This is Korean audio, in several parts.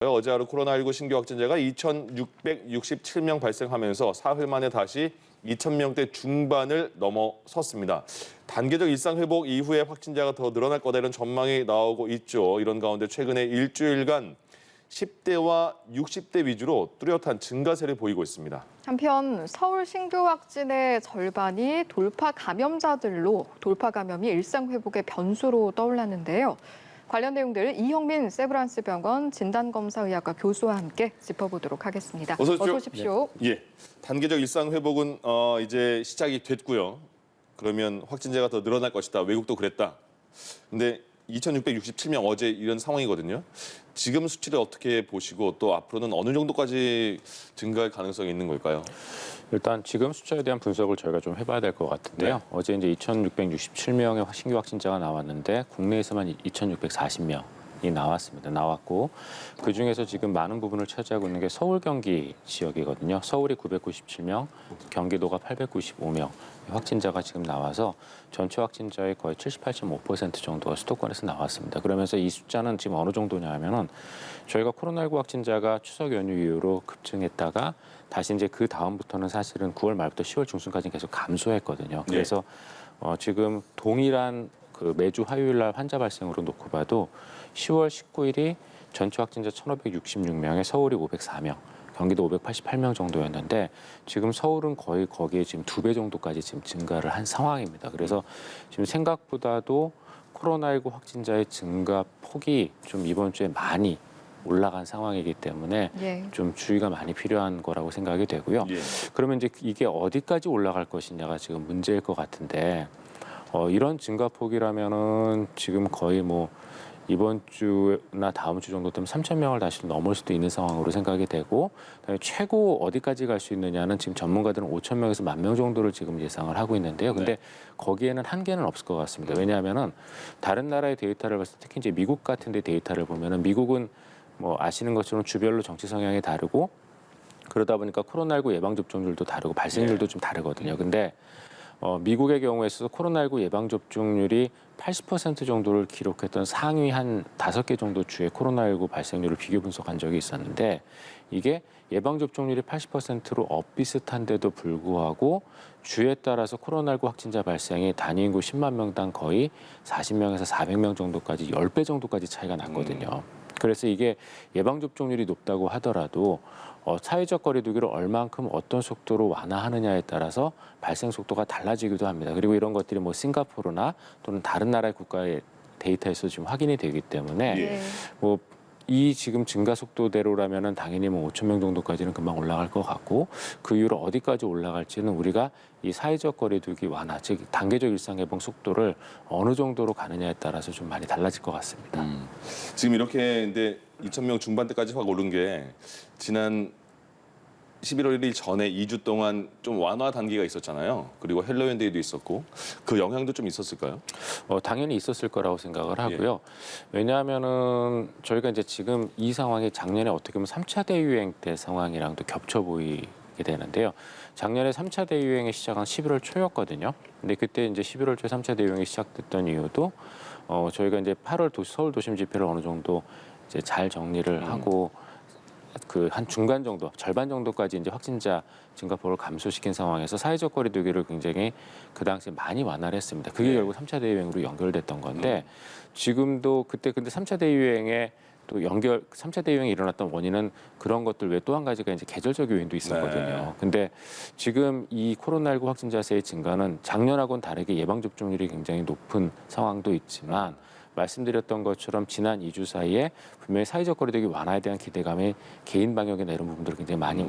어제 하루 코로나19 신규 확진자가 2,667명 발생하면서 사흘 만에 다시 2,000명대 중반을 넘어섰습니다. 단계적 일상 회복 이후에 확진자가 더 늘어날 거다라는 전망이 나오고 있죠. 이런 가운데 최근에 일주일간 10대와 60대 위주로 뚜렷한 증가세를 보이고 있습니다. 한편 서울 신규 확진의 절반이 돌파 감염자들로 돌파 감염이 일상 회복의 변수로 떠올랐는데요. 관련 내용들 이형민 세브란스 병원 진단검사의학과 교수와 함께 짚어보도록 하겠습니다. 어서 오십시오. 어서 오십시오. 네. 예, 단계적 일상 회복은 이제 시작이 됐고요. 그러면 확진자가 더 늘어날 것이다. 외국도 그랬다. 근데 2,667명 어제 이런 상황이거든요. 지금 수치를 어떻게 보시고 또 앞으로는 어느 정도까지 증가할 가능성이 있는 걸까요? 일단 지금 숫자에 대한 분석을 저희가 좀 해봐야 될 것 같은데요. 네. 어제 이제 2,667명의 신규 확진자가 나왔는데 국내에서만 2,640명이 나왔고 그 중에서 지금 많은 부분을 차지하고 있는 게 서울, 경기 지역이거든요. 서울이 997명, 경기도가 895명 확진자가 지금 나와서 전체 확진자의 거의 78.5% 정도가 수도권에서 나왔습니다. 그러면서 이 숫자는 지금 어느 정도냐 하면은 저희가 코로나19 확진자가 추석 연휴 이후로 급증했다가 다시 이제 그 다음부터는 사실은 9월 말부터 10월 중순까지 계속 감소했거든요. 그래서 지금 동일한 그 매주 화요일 날 환자 발생으로 놓고 봐도 10월 19일이 전체 확진자 1,566명에 서울이 504명, 경기도 588명 정도였는데 지금 서울은 거의 거기에 지금 2배 정도까지 지금 증가를 한 상황입니다. 그래서 지금 생각보다도 코로나19 확진자의 증가 폭이 좀 이번 주에 많이 올라간 상황이기 때문에 좀 주의가 많이 필요한 거라고 생각이 되고요. 그러면 이제 이게 어디까지 올라갈 것이냐가 지금 문제일 것 같은데 이런 증가폭이라면은 지금 거의 뭐 이번 주나 다음 주 정도 되면 3,000명을 다시 넘을 수도 있는 상황으로 생각이 되고 그다음에 최고 어디까지 갈 수 있느냐는 지금 전문가들은 5,000명에서 10,000명 정도를 지금 예상을 하고 있는데요. 근데 거기에는 한계는 없을 것 같습니다. 왜냐하면은 다른 나라의 데이터를 봤을 때 특히 이제 미국 같은 데 데이터를 보면은 미국은 뭐 아시는 것처럼 주별로 정치 성향이 다르고 그러다 보니까 코로나19 예방 접종률도 다르고 발생률도 좀 다르거든요. 근데 미국의 경우에 있어서 코로나19 예방 접종률이 80% 정도를 기록했던 상위 한 5개 정도 주의 코로나19 발생률을 비교 분석한 적이 있었는데 이게 예방 접종률이 80%로 엇비슷한데도 불구하고 주에 따라서 코로나19 확진자 발생이 단위 인구 10만 명당 거의 40명에서 400명 정도까지 10배 정도까지 차이가 났거든요. 그래서 이게 예방접종률이 높다고 하더라도 사회적 거리 두기를 얼만큼 어떤 속도로 완화하느냐에 따라서 발생 속도가 달라지기도 합니다. 그리고 이런 것들이 뭐 싱가포르나 또는 다른 나라의 국가의 데이터에서 지금 확인이 되기 때문에 뭐 이 지금 증가 속도대로라면은 당연히 뭐 5,000명 정도까지는 금방 올라갈 것 같고 그 이후로 어디까지 올라갈지는 우리가 이 사회적 거리 두기 완화, 즉 단계적 일상 회복 속도를 어느 정도로 가느냐에 따라서 좀 많이 달라질 것 같습니다. 지금 이렇게 근데 2,000명 중반대까지 확 오른 게 지난 11월 1일 전에 2주 동안 좀 완화 단계가 있었잖아요. 그리고 헬로윈데이도 있었고 그 영향도 좀 있었을까요? 당연히 있었을 거라고 생각을 하고요. 왜냐하면은 저희가 이제 지금 이 상황이 작년에 어떻게 보면 3차 대유행 때 상황이랑도 겹쳐 보이게 되는데요. 작년에 3차 대유행이 시작한 11월 초였거든요. 근데 그때 이제 11월 초에 3차 대유행이 시작됐던 이유도 저희가 이제 8월 서울 도심 집회를 어느 정도 이제 잘 정리를 하고 그 한 중간 정도, 절반 정도까지 이제 확진자 증가폭을 감소시킨 상황에서 사회적 거리 두기를 굉장히 그 당시에 많이 완화를 했습니다. 그게 결국 3차 대유행으로 연결됐던 건데 지금도 그때 근데 3차 대유행에 또 3차 대유행이 일어났던 원인은 그런 것들 외에 또 한 가지가 이제 계절적 요인도 있었거든요. 근데 지금 이 코로나19 확진자 수의 증가는 작년하고는 다르게 예방접종률이 굉장히 높은 상황도 있지만 말씀드렸던 것처럼 지난 2주 사이에 분명히 사회적 거리두기 완화에 대한 기대감이 개인 방역이나 이런 부분들을 굉장히 많이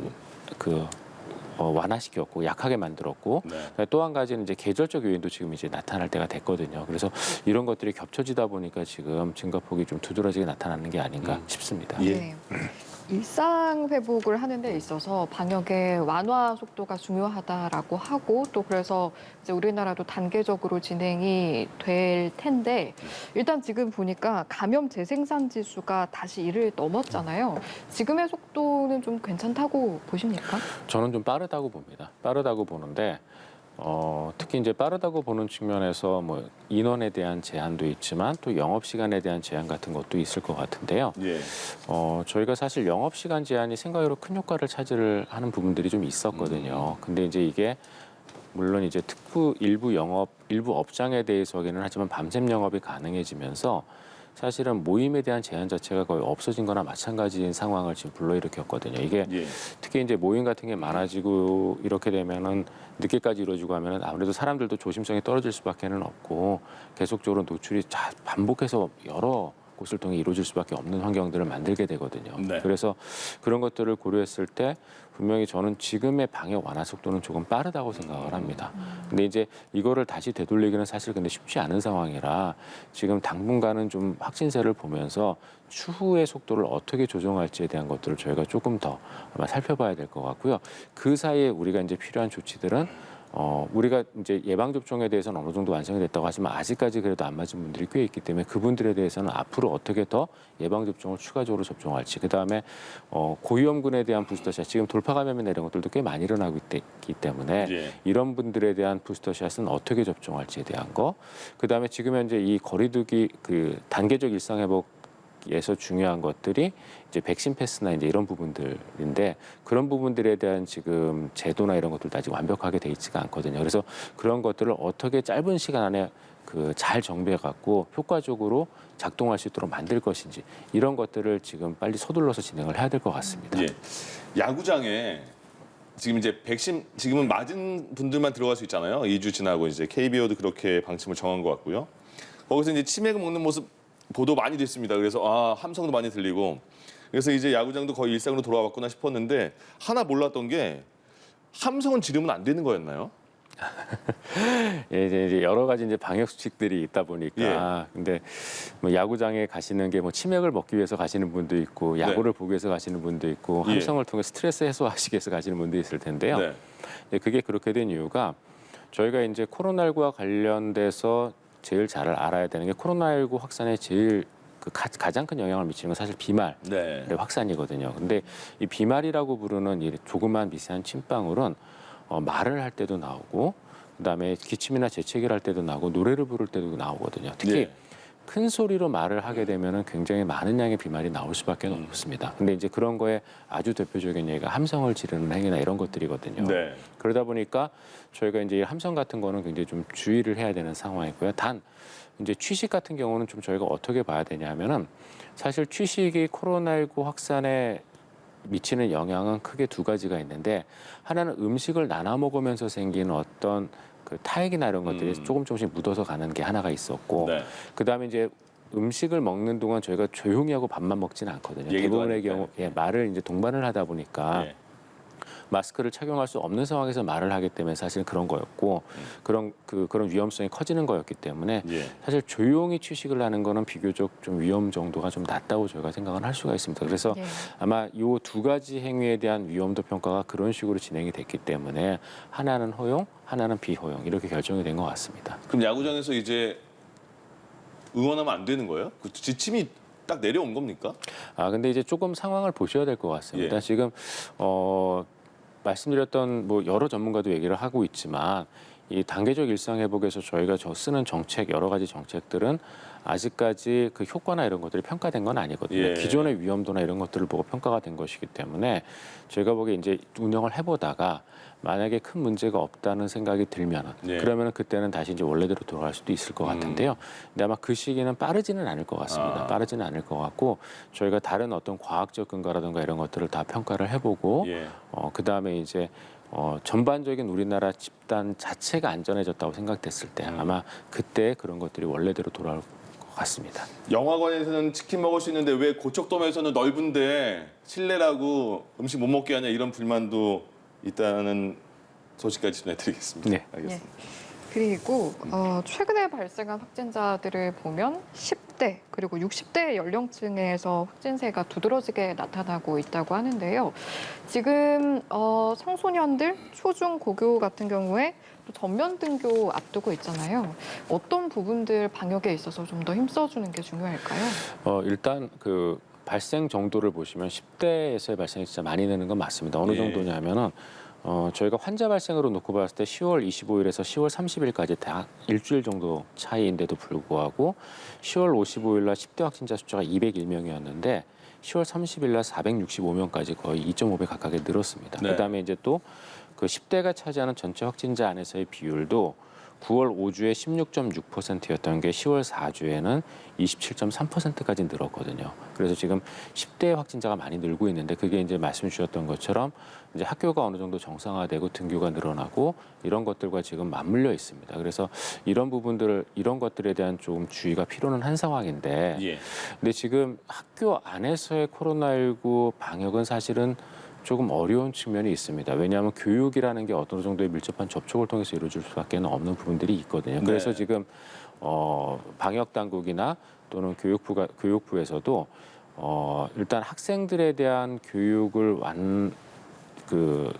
완화시켰고 약하게 만들었고 또 한 가지는 이제 계절적 요인도 지금 이제 나타날 때가 됐거든요. 그래서 이런 것들이 겹쳐지다 보니까 지금 증가폭이 좀 두드러지게 나타나는 게 아닌가 싶습니다. 일상 회복을 하는 데 있어서 방역의 완화 속도가 중요하다라고 하고 또 그래서 이제 우리나라도 단계적으로 진행이 될 텐데 일단 지금 보니까 감염 재생산 지수가 다시 1을 넘었잖아요. 지금의 속도는 좀 괜찮다고 보십니까? 저는 좀 빠르다고 봅니다. 빠르다고 보는데 특히 이제 빠르다고 보는 측면에서 뭐 인원에 대한 제한도 있지만 또 영업 시간에 대한 제한 같은 것도 있을 것 같은데요. 예. 저희가 사실 영업 시간 제한이 생각외로 큰 효과를 하는 부분들이 좀 있었거든요. 근데 이제 이게 물론 이제 일부 업장에 대해서는 하지만 밤샘 영업이 가능해지면서 사실은 모임에 대한 제한 자체가 거의 없어진 거나 마찬가지인 상황을 지금 불러일으켰거든요. 이게 예. 특히 이제 모임 같은 게 많아지고 이렇게 되면은 늦게까지 이루어지고 하면은 아무래도 사람들도 조심성이 떨어질 수밖에는 없고 계속적으로 노출이 반복해서 여러 곳을 통해 이루어질 수밖에 없는 환경들을 만들게 되거든요. 네. 그래서 그런 것들을 고려했을 때 분명히 저는 지금의 방역 완화 속도는 조금 빠르다고 생각을 합니다. 근데 이제 이거를 다시 되돌리기는 사실 근데 쉽지 않은 상황이라 지금 당분간은 좀 확진세를 보면서 추후의 속도를 어떻게 조정할지에 대한 것들을 저희가 조금 더 아마 살펴봐야 될 것 같고요. 그 사이에 우리가 이제 필요한 조치들은 우리가 이제 예방 접종에 대해서는 어느 정도 완성이 됐다고 하지만 아직까지 그래도 안 맞은 분들이 꽤 있기 때문에 그분들에 대해서는 앞으로 어떻게 더 예방 접종을 추가적으로 접종할지, 그다음에 고위험군에 대한 부스터샷, 지금 돌파 감염이나 이런 것들도 꽤 많이 일어나고 있기 때문에 예. 이런 분들에 대한 부스터샷은 어떻게 접종할지에 대한 거, 그다음에 지금 현재 이 거리두기 그 단계적 일상 회복에서 중요한 것들이 이제 백신 패스나 이제 이런 부분들인데 그런 부분들에 대한 지금 제도나 이런 것들도 아직 완벽하게 돼 있지가 않거든요. 그래서 그런 것들을 어떻게 짧은 시간 안에 잘 정비해 갖고 효과적으로 작동할 수 있도록 만들 것인지 이런 것들을 지금 빨리 서둘러서 진행을 해야 될 것 같습니다. 예. 야구장에 지금 이제 백신 지금은 맞은 분들만 들어갈 수 있잖아요. 2주 지나고 이제 KBO도 그렇게 방침을 정한 것 같고요. 거기서 이제 치맥을 먹는 모습 보도 많이 됐습니다. 그래서 함성도 많이 들리고 그래서 이제 야구장도 거의 일상으로 돌아왔구나 싶었는데 하나 몰랐던 게 함성은 지르면 안 되는 거였나요? 예, 이제 여러 가지 이제 방역 수칙들이 있다 보니까 근데 뭐 야구장에 가시는 게 뭐 치맥을 먹기 위해서 가시는 분도 있고 야구를 보기 위해서 가시는 분도 있고 예. 함성을 통해 스트레스 해소하시기 위해서 가시는 분도 있을 텐데요. 네. 예, 그게 그렇게 된 이유가 저희가 이제 코로나19와 관련돼서 제일 잘 알아야 되는 게 코로나19 확산에 제일 가장 큰 영향을 미치는 건 사실 비말의 네. 확산이거든요. 근데 이 비말이라고 부르는 이 조그만 미세한 침방울은 말을 할 때도 나오고 그다음에 기침이나 재채기를 할 때도 나오고 노래를 부를 때도 나오거든요. 특히 예. 큰 소리로 말을 하게 되면은 굉장히 많은 양의 비말이 나올 수밖에 없습니다. 근데 이제 그런 거에 아주 대표적인 예가 함성을 지르는 행위나 이런 것들이거든요. 네. 그러다 보니까 저희가 이제 함성 같은 거는 굉장히 좀 주의를 해야 되는 상황이고요. 단 이제 취식 같은 경우는 좀 저희가 어떻게 봐야 되냐면은 사실 취식이 코로나19 확산에 미치는 영향은 크게 두 가지가 있는데 하나는 음식을 나눠 먹으면서 생기는 어떤 그 타액이나 이런 것들이 조금씩 묻어서 가는 게 하나가 있었고 네. 그다음에 이제 음식을 먹는 동안 저희가 조용히 하고 밥만 먹지는 않거든요. 얘기도 대부분의 하니까요. 경우 말을 이제 동반을 하다 보니까 예. 마스크를 착용할 수 없는 상황에서 말을 하기 때문에 사실 그런 거였고 그런 위험성이 커지는 거였기 때문에 예. 사실 조용히 취식을 하는 거는 비교적 좀 위험 정도가 좀 낮다고 저희가 생각을 할 수가 있습니다. 그래서 예. 아마 이 두 가지 행위에 대한 위험도 평가가 그런 식으로 진행이 됐기 때문에 하나는 허용, 하나는 비허용 이렇게 결정이 된 것 같습니다. 그럼 야구장에서 이제 응원하면 안 되는 거예요? 그 지침이 딱 내려온 겁니까? 근데 이제 조금 상황을 보셔야 될 것 같습니다. 예. 지금 말씀드렸던 뭐 여러 전문가도 얘기를 하고 있지만 이 단계적 일상 회복에서 저희가 쓰는 정책 여러 가지 정책들은 아직까지 그 효과나 이런 것들이 평가된 건 아니거든요. 예. 기존의 위험도나 이런 것들을 보고 평가가 된 것이기 때문에 저희가 보기에 이제 운영을 해보다가 만약에 큰 문제가 없다는 생각이 들면은 예. 그러면은 그때는 다시 이제 원래대로 돌아갈 수도 있을 것 같은데요. 근데 아마 그 시기는 빠르지는 않을 것 같습니다. 빠르지는 않을 것 같고 저희가 다른 어떤 과학적 근거라든가 이런 것들을 다 평가를 해보고 예. 그 다음에 이제 전반적인 우리나라 집단 자체가 안전해졌다고 생각됐을 때 아마 그때 그런 것들이 원래대로 돌아올 것 같습니다. 영화관에서는 치킨 먹을 수 있는데 왜 고척돔에서는 넓은데 실내라고 음식 못 먹게 하냐 이런 불만도 있다는 소식까지 전해드리겠습니다. 네. 알겠습니다. 그리고 최근에 발생한 확진자들을 보면 10대 그리고 60대 연령층에서 확진세가 두드러지게 나타나고 있다고 하는데요. 지금 청소년들, 초중 고교 같은 경우에 또 전면 등교 앞두고 있잖아요. 어떤 부분들 방역에 있어서 좀 더 힘써주는 게 중요할까요? 일단 발생 정도를 보시면 10대에서의 발생이 진짜 많이 되는 건 맞습니다. 어느 예. 정도냐면은 저희가 환자 발생으로 놓고 봤을 때 10월 25일에서 10월 30일까지 다 일주일 정도 차이인데도 불구하고 10월 55일 날 10대 확진자 숫자가 201명이었는데 10월 30일 날 465명까지 거의 2.5배 가깝게 늘었습니다. 네. 그다음에 이제 또 그 10대가 차지하는 전체 확진자 안에서의 비율도 9월 5주에 16.6%였던 게 10월 4주에는 27.3%까지 늘었거든요. 그래서 지금 10대 확진자가 많이 늘고 있는데 그게 이제 말씀 주셨던 것처럼 이제 학교가 어느 정도 정상화되고 등교가 늘어나고 이런 것들과 지금 맞물려 있습니다. 그래서 이런 것들에 대한 조금 주의가 필요는 한 상황인데 예. 근데 지금 학교 안에서의 코로나19 방역은 사실은 조금 어려운 측면이 있습니다. 왜냐하면 교육이라는 게 어느 정도의 밀접한 접촉을 통해서 이루어질 수밖에 없는 부분들이 있거든요. 그래서 네. 지금 방역 당국이나 또는 교육부에서도 일단 학생들에 대한 교육을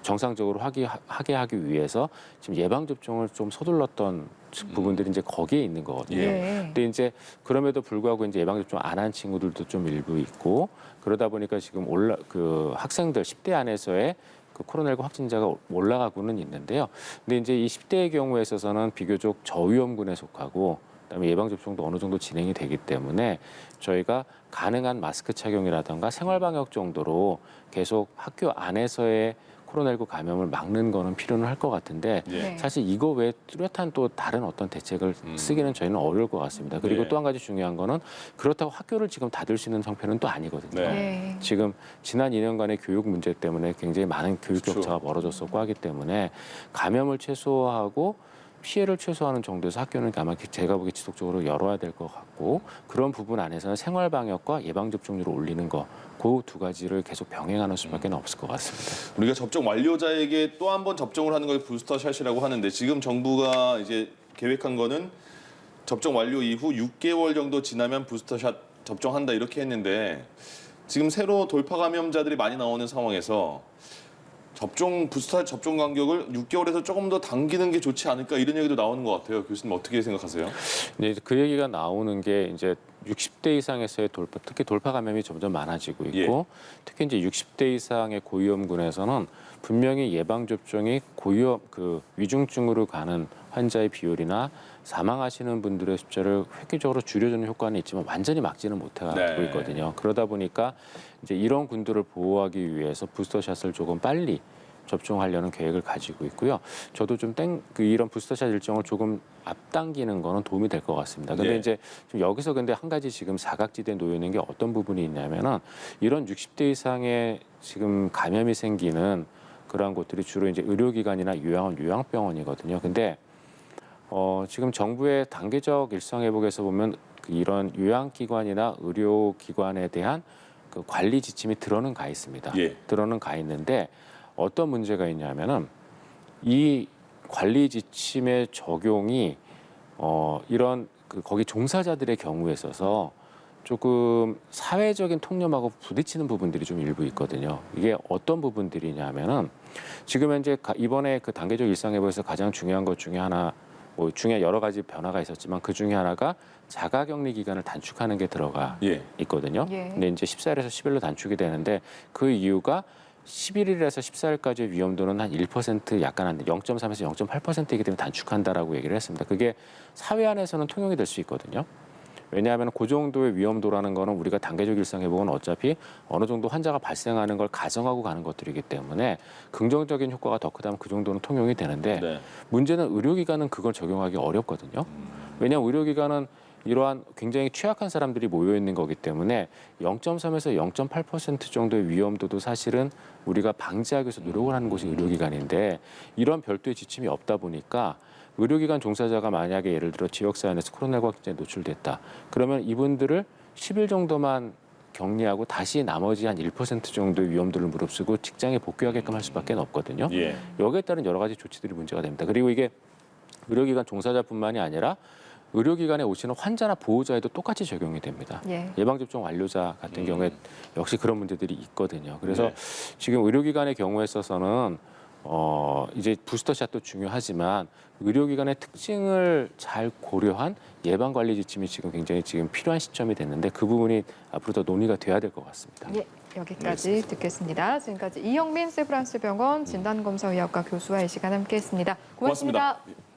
정상적으로 하게 하기 위해서 지금 예방 접종을 좀 서둘렀던 부분들이 이제 거기에 있는 거거든요. 예. 근데 이제 그럼에도 불구하고 이제 예방 접종 안 한 친구들도 좀 일부 있고 그러다 보니까 지금 학생들 10대 안에서의 그 코로나19 확진자가 올라가고는 있는데요. 근데 이제 이 10대의 경우에 있어서는 비교적 저위험군에 속하고 그다음에 예방 접종도 어느 정도 진행이 되기 때문에 저희가 가능한 마스크 착용이라든가 생활 방역 정도로 계속 학교 안에서의 코로나19 감염을 막는 거는 필요는 할 것 같은데 예. 네. 사실 이거 외에 뚜렷한 또 다른 어떤 대책을 쓰기는 저희는 어려울 것 같습니다. 그리고 네. 또 한 가지 중요한 거는 그렇다고 학교를 지금 닫을 수 있는 형편은 또 아니거든요. 네. 네. 지금 지난 2년간의 교육 문제 때문에 굉장히 많은 교육 그렇죠. 격차가 벌어졌었고 하기 때문에 감염을 최소화하고 피해를 최소화하는 정도에서 학교는 아마 제가 보기에 지속적으로 열어야 될 것 같고 그런 부분 안에서는 생활 방역과 예방 접종률을 올리는 거 그 두 가지를 계속 병행하는 수밖에 없을 것 같습니다. 우리가 접종 완료자에게 또 한 번 접종을 하는 걸 부스터샷이라고 하는데 지금 정부가 이제 계획한 거는 접종 완료 이후 6개월 정도 지나면 부스터샷 접종한다 이렇게 했는데 지금 새로 돌파 감염자들이 많이 나오는 상황에서 부스터 접종 간격을 6개월에서 조금 더 당기는 게 좋지 않을까 이런 얘기도 나오는 것 같아요. 교수님 어떻게 생각하세요? 근데 이제 그 얘기가 나오는 게 이제 60대 이상에서의 특히 돌파 감염이 점점 많아지고 있고 특히 이제 60대 이상의 고위험군에서는 분명히 예방 접종이 위중증으로 가는 환자의 비율이나 사망하시는 분들의 숫자를 획기적으로 줄여주는 효과는 있지만 완전히 막지는 못하고 네. 있거든요. 그러다 보니까 이제 이런 군들을 보호하기 위해서 부스터샷을 조금 빨리 접종하려는 계획을 가지고 있고요. 저도 좀 이런 부스터샷 일정을 조금 앞당기는 거는 도움이 될 것 같습니다. 근데 네. 이제 좀 여기서 근데 한 가지 지금 사각지대에 놓여 있는 게 어떤 부분이 있냐면은 이런 60대 이상의 지금 감염이 생기는 그러한 곳들이 주로 이제 의료기관이나 요양병원이거든요. 근데 지금 정부의 단계적 일상 회복에서 보면 이런 요양기관이나 의료기관에 대한 그 관리 지침이 들어는 가 있습니다. 예. 들어는 가 있는데 어떤 문제가 있냐면은 이 관리 지침의 적용이 이런 거기 종사자들의 경우에 있어서 조금 사회적인 통념하고 부딪히는 부분들이 좀 일부 있거든요. 이게 어떤 부분들이냐면은 지금 현재 이번에 그 단계적 일상회복에서 가장 중요한 것 중에 하나 중에 여러 가지 변화가 있었지만 그 중에 하나가 자가격리 기간을 단축하는 게 들어가 예. 있거든요. 예. 근데 이제 14일에서 10일로 단축이 되는데 그 이유가 11일에서 14일까지의 위험도는 한 1% 약간 한 0.3에서 0.8%이기 때문에 단축한다라고 얘기를 했습니다. 그게 사회 안에서는 통용이 될 수 있거든요. 왜냐하면 그 정도의 위험도라는 거는 우리가 단계적 일상 회복은 어차피 어느 정도 환자가 발생하는 걸 가정하고 가는 것들이기 때문에 긍정적인 효과가 더 크다면 그 정도는 통용이 되는데 네. 문제는 의료기관은 그걸 적용하기 어렵거든요. 왜냐하면 의료기관은 이러한 굉장히 취약한 사람들이 모여 있는 거기 때문에 0.3에서 0.8% 정도의 위험도도 사실은 우리가 방지하기 위해서 노력을 하는 곳이 의료기관인데 이런 별도의 지침이 없다 보니까 의료기관 종사자가 만약에 예를 들어 지역사회 안에서 코로나19 확진에 노출됐다. 그러면 이분들을 10일 정도만 격리하고 다시 나머지 한 1% 정도의 위험도를 무릅쓰고 직장에 복귀하게끔 할 수밖에 없거든요. 예. 여기에 따른 여러 가지 조치들이 문제가 됩니다. 그리고 이게 의료기관 종사자뿐만이 아니라 의료기관에 오시는 환자나 보호자에도 똑같이 적용이 됩니다. 예. 예방접종 완료자 같은 경우에 역시 그런 문제들이 있거든요. 그래서 네. 지금 의료기관의 경우에 있어서는 이제 부스터샷도 중요하지만 의료기관의 특징을 잘 고려한 예방관리 지침이 지금 굉장히 지금 필요한 시점이 됐는데 그 부분이 앞으로 더 논의가 돼야 될 것 같습니다. 예. 여기까지 듣겠습니다. 지금까지 이영민 세브란스 병원 진단검사의학과 교수와 이 시간 함께했습니다. 고맙습니다. 고맙습니다.